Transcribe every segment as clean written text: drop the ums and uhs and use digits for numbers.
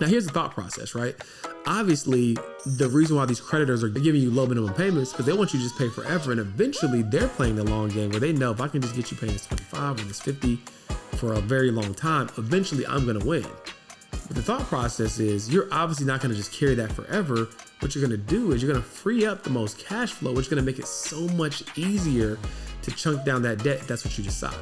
Now, here's the thought process, right? Obviously, the reason why these creditors are giving you low minimum payments because they want you to just pay forever. And eventually they're playing the long game where they know if I can just get you paying this 25 or this 50 for a very long time, eventually I'm going to win. But the thought process is you're obviously not going to just carry that forever. What you're going to do is you're going to free up the most cash flow, which is going to make it so much easier to chunk down that debt if that's what you decide.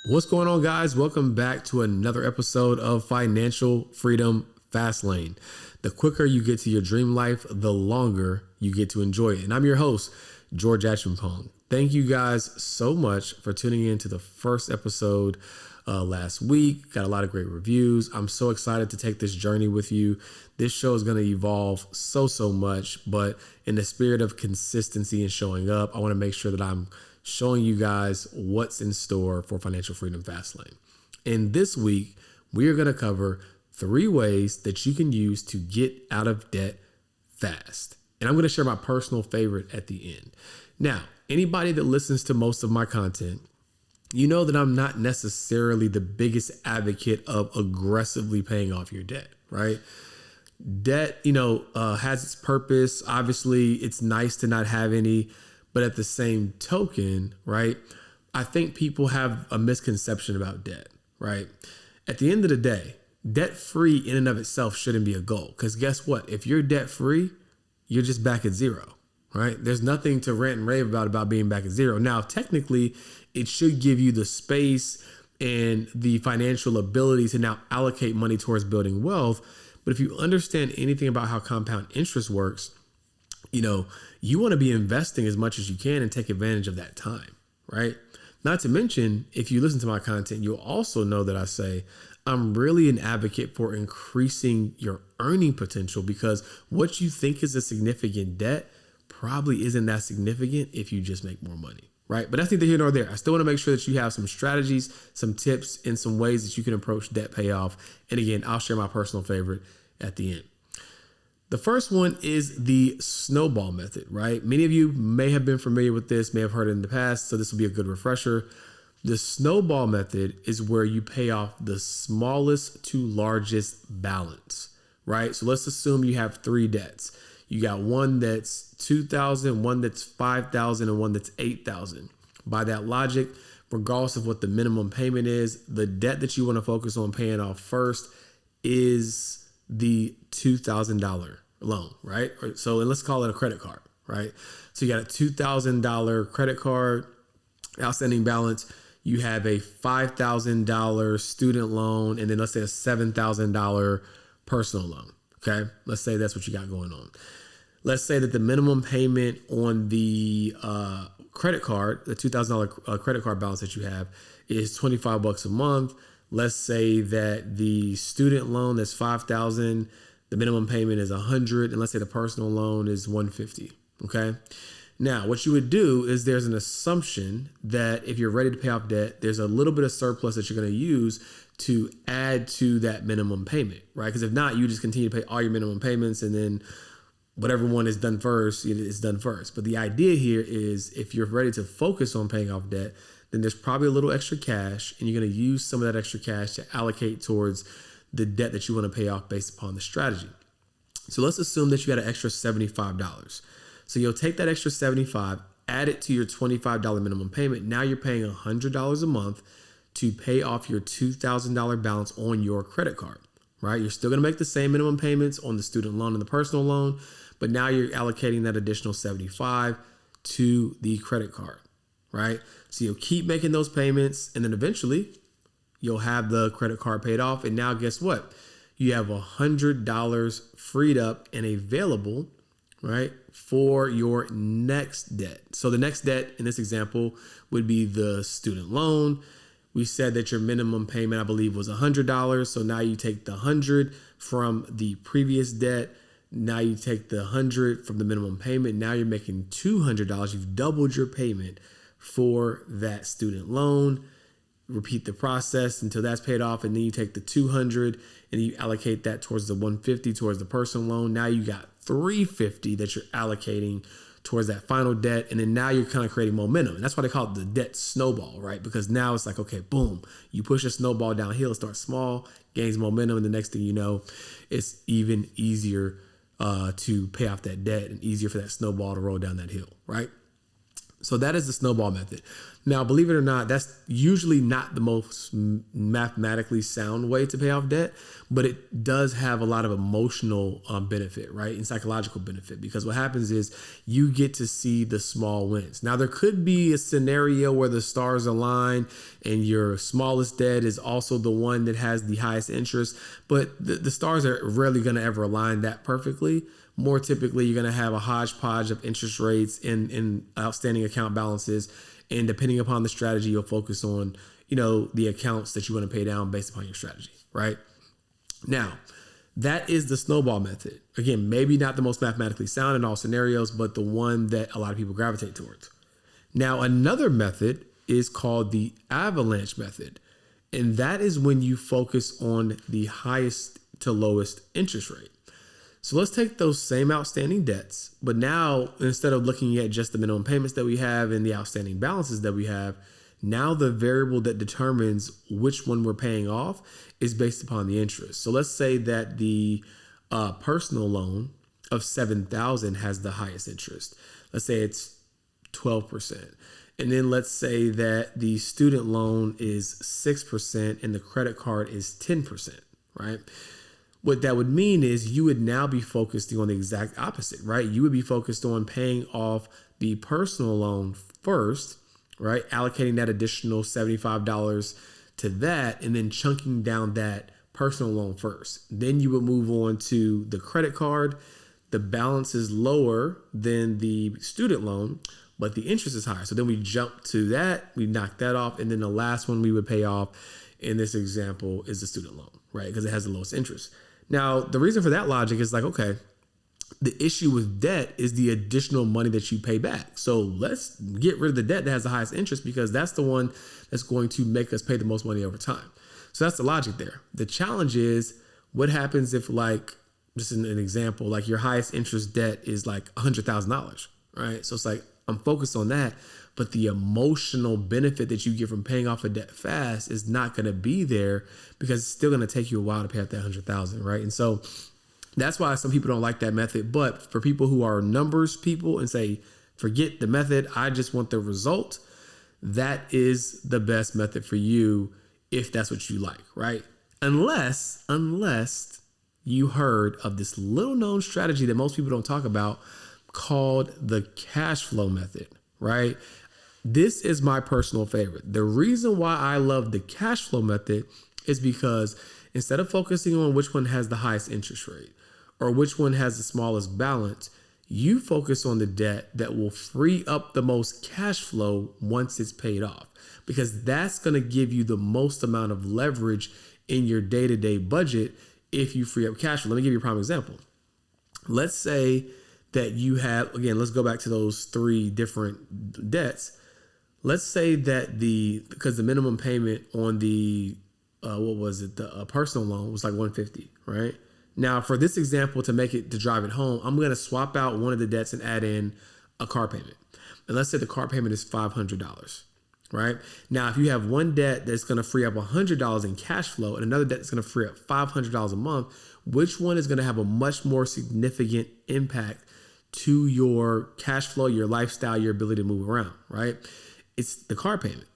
What's going on, guys? Welcome back to another episode of Financial Freedom Fastlane. The quicker you get to your dream life, the longer you get to enjoy it. And I'm your host, George Achimpong. Thank you guys so much for tuning in to the first episode last week. Got a lot of great reviews. I'm so excited to take this journey with you. This show is going to evolve so much, but in the spirit of consistency and showing up, I want to make sure that I'm showing you guys what's in store for Financial Freedom Fastlane. And this week, we are going to cover 3 ways that you can use to get out of debt fast. And I'm going to share my personal favorite at the end. Now, anybody that listens to most of my content, you know that I'm not necessarily the biggest advocate of aggressively paying off your debt, right? Debt, has its purpose. Obviously, it's nice to not have any. But at the same token, right, I think people have a misconception about debt, right? At the end of the day, debt-free in and of itself shouldn't be a goal. Because guess what? If you're debt-free, you're just back at zero, right? There's nothing to rant and rave about being back at zero. Now, technically, it should give you the space and the financial ability to now allocate money towards building wealth. But if you understand anything about how compound interest works, you want to be investing as much as you can and take advantage of that time, right? Not to mention, if you listen to my content, you'll also know that I say I'm really an advocate for increasing your earning potential because what you think is a significant debt probably isn't that significant if you just make more money, right? But that's neither here nor there. I still want to make sure that you have some strategies, some tips, and some ways that you can approach debt payoff. And again, I'll share my personal favorite at the end. The first one is the snowball method, right? Many of you may have been familiar with this, may have heard it in the past, so this will be a good refresher. The snowball method is where you pay off the smallest to largest balance, right? So let's assume you have 3 debts. You got one that's $2,000, one that's $5,000, and one that's $8,000. By that logic, regardless of what the minimum payment is, the debt that you want to focus on paying off first is the $2,000 loan, right? So let's call it a credit card, right? So you got a $2,000 credit card, outstanding balance. You have a $5,000 student loan, and then let's say a $7,000 personal loan. Okay. Let's say that's what you got going on. Let's say that the minimum payment on the credit card, the $2,000 credit card balance that you have is $25 a month. Let's say that the student loan that's $5,000, the minimum payment is $100, and let's say the personal loan is $150. Okay. Now, what you would do is there's an assumption that if you're ready to pay off debt, there's a little bit of surplus that you're going to use to add to that minimum payment, right? Because if not, you just continue to pay all your minimum payments, and then whatever one is done first, it's done first. But the idea here is if you're ready to focus on paying off debt, then there's probably a little extra cash, and you're going to use some of that extra cash to allocate towards the debt that you want to pay off based upon the strategy. So let's assume that you got an extra $75. So you'll take that extra $75, add it to your $25 minimum payment. Now you're paying $100 a month to pay off your $2,000 balance on your credit card, right? You're still going to make the same minimum payments on the student loan and the personal loan, but now you're allocating that additional $75 to the credit card, right? So you'll keep making those payments, and then eventually you'll have the credit card paid off. And now guess what? You have $100 freed up and available, right, for your next debt. So the next debt in this example would be the student loan. We said that your minimum payment, I believe, was $100. So now you take the 100 from the previous debt. Now you take the 100 from the minimum payment. Now you're making $200. You've doubled your payment for that student loan. Repeat the process until that's paid off, and then you take the 200 and you allocate that towards the 150 towards the personal loan. Now you got $350 that you're allocating towards that final debt. And then now you're kind of creating momentum. And that's why they call it the debt snowball, right? Because now it's like, okay, boom, you push a snowball downhill, it starts small, gains momentum. And the next thing you know, it's even easier to pay off that debt and easier for that snowball to roll down that hill, right? So that is the snowball method. Now, believe it or not, that's usually not the most mathematically sound way to pay off debt, but it does have a lot of emotional benefit, right? And psychological benefit, because what happens is you get to see the small wins. Now, there could be a scenario where the stars align and your smallest debt is also the one that has the highest interest, but the stars are rarely going to ever align that perfectly. More typically, you're going to have a hodgepodge of interest rates and outstanding account balances. And depending upon the strategy, you'll focus on, the accounts that you want to pay down based upon your strategy, right? Now, that is the snowball method. Again, maybe not the most mathematically sound in all scenarios, but the one that a lot of people gravitate towards. Now, another method is called the avalanche method. And that is when you focus on the highest to lowest interest rate. So let's take those same outstanding debts, but now instead of looking at just the minimum payments that we have and the outstanding balances that we have, now the variable that determines which one we're paying off is based upon the interest. So let's say that the personal loan of $7,000 has the highest interest. Let's say it's 12%. And then let's say that the student loan is 6% and the credit card is 10%, right? What that would mean is you would now be focusing on the exact opposite, right? You would be focused on paying off the personal loan first, right? Allocating that additional $75 to that and then chunking down that personal loan first. Then you would move on to the credit card. The balance is lower than the student loan, but the interest is higher. So then we jump to that, we knock that off. And then the last one we would pay off in this example is the student loan, right? Because it has the lowest interest. Now, the reason for that logic is like, okay, the issue with debt is the additional money that you pay back. So let's get rid of the debt that has the highest interest because that's the one that's going to make us pay the most money over time. So that's the logic there. The challenge is what happens if, like, just an example, like your highest interest debt is like $100,000, right? So it's like, I'm focused on that, but the emotional benefit that you get from paying off a debt fast is not going to be there because it's still going to take you a while to pay out that $100,000, right? And so that's why some people don't like that method. But for people who are numbers people and say, forget the method, I just want the result, that is the best method for you if that's what you like, right? Unless you heard of this little known strategy that most people don't talk about called the cash flow method, right? This is my personal favorite. The reason why I love the cash flow method is because instead of focusing on which one has the highest interest rate or which one has the smallest balance, you focus on the debt that will free up the most cash flow once it's paid off, because that's going to give you the most amount of leverage in your day-to-day budget if you free up cash flow. Let me give you a prime example. Let's say that you have, again, let's go back to those three different debts. Let's say that because the minimum payment on the, the personal loan was like $150, right? Now for this example, to drive it home, I'm going to swap out one of the debts and add in a car payment. And let's say the car payment is $500, right? Now, if you have one debt that's going to free up $100 in cash flow and another debt that's going to free up $500 a month, which one is going to have a much more significant impact to your cash flow, your lifestyle, your ability to move around, right? It's the car payment.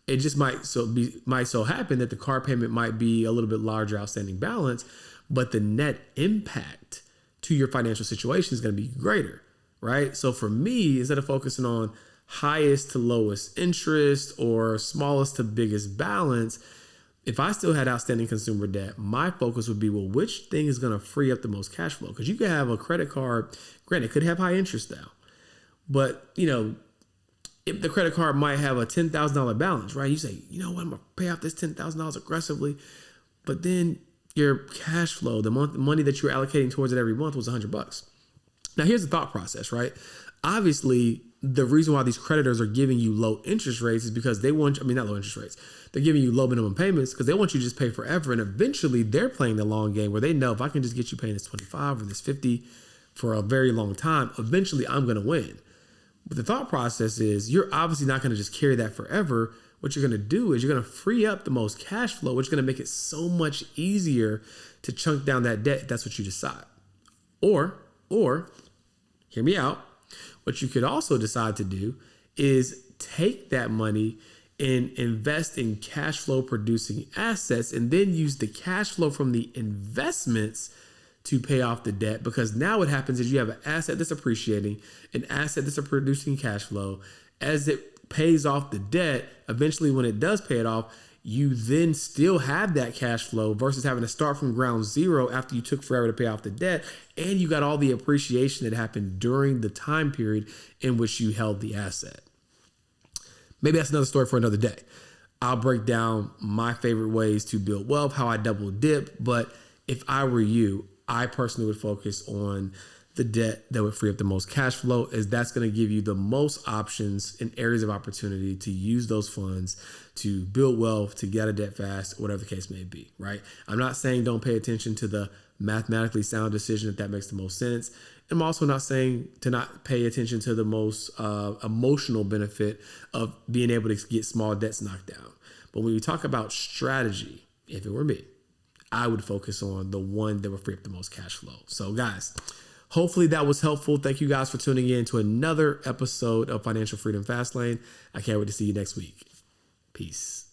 It just might so happen that the car payment might be a little bit larger outstanding balance, but the net impact to your financial situation is going to be greater, right? So for me, instead of focusing on highest to lowest interest or smallest to biggest balance, if I still had outstanding consumer debt, my focus would be, well, which thing is going to free up the most cash flow? Because you could have a credit card, granted, it could have high interest now, but if the credit card might have a $10,000 balance, right? You say, you know what, I'm going to pay off this $10,000 aggressively, but then your cash flow, the money that you're allocating towards it every month was $100. Now, here's the thought process, right? Obviously, the reason why these creditors are giving you low interest rates is because they want, not low interest rates. They're giving you low minimum payments because they want you to just pay forever. And eventually they're playing the long game where they know if I can just get you paying this 25 or this 50 for a very long time, eventually I'm going to win. But the thought process is you're obviously not going to just carry that forever. What you're going to do is you're going to free up the most cash flow, which is going to make it so much easier to chunk down that debt if that's what you decide. Or, hear me out, what you could also decide to do is take that money and invest in cash flow producing assets and then use the cash flow from the investments to pay off the debt. Because now what happens is you have an asset that's appreciating, an asset that's producing cash flow. As it pays off the debt, eventually when it does pay it off, you then still have that cash flow versus having to start from ground zero after you took forever to pay off the debt. And you got all the appreciation that happened during the time period in which you held the asset. Maybe that's another story for another day. I'll break down my favorite ways to build wealth, how I double dip. But if I were you, I personally would focus on the debt that would free up the most cash flow, as that's going to give you the most options and areas of opportunity to use those funds to build wealth, to get out of debt fast, whatever the case may be, right? I'm not saying don't pay attention to the mathematically sound decision if that makes the most sense. I'm also not saying to not pay attention to the most emotional benefit of being able to get small debts knocked down. But when we talk about strategy, if it were me, I would focus on the one that would free up the most cash flow. So guys, hopefully that was helpful. Thank you guys for tuning in to another episode of Financial Freedom Fastlane. I can't wait to see you next week. Peace.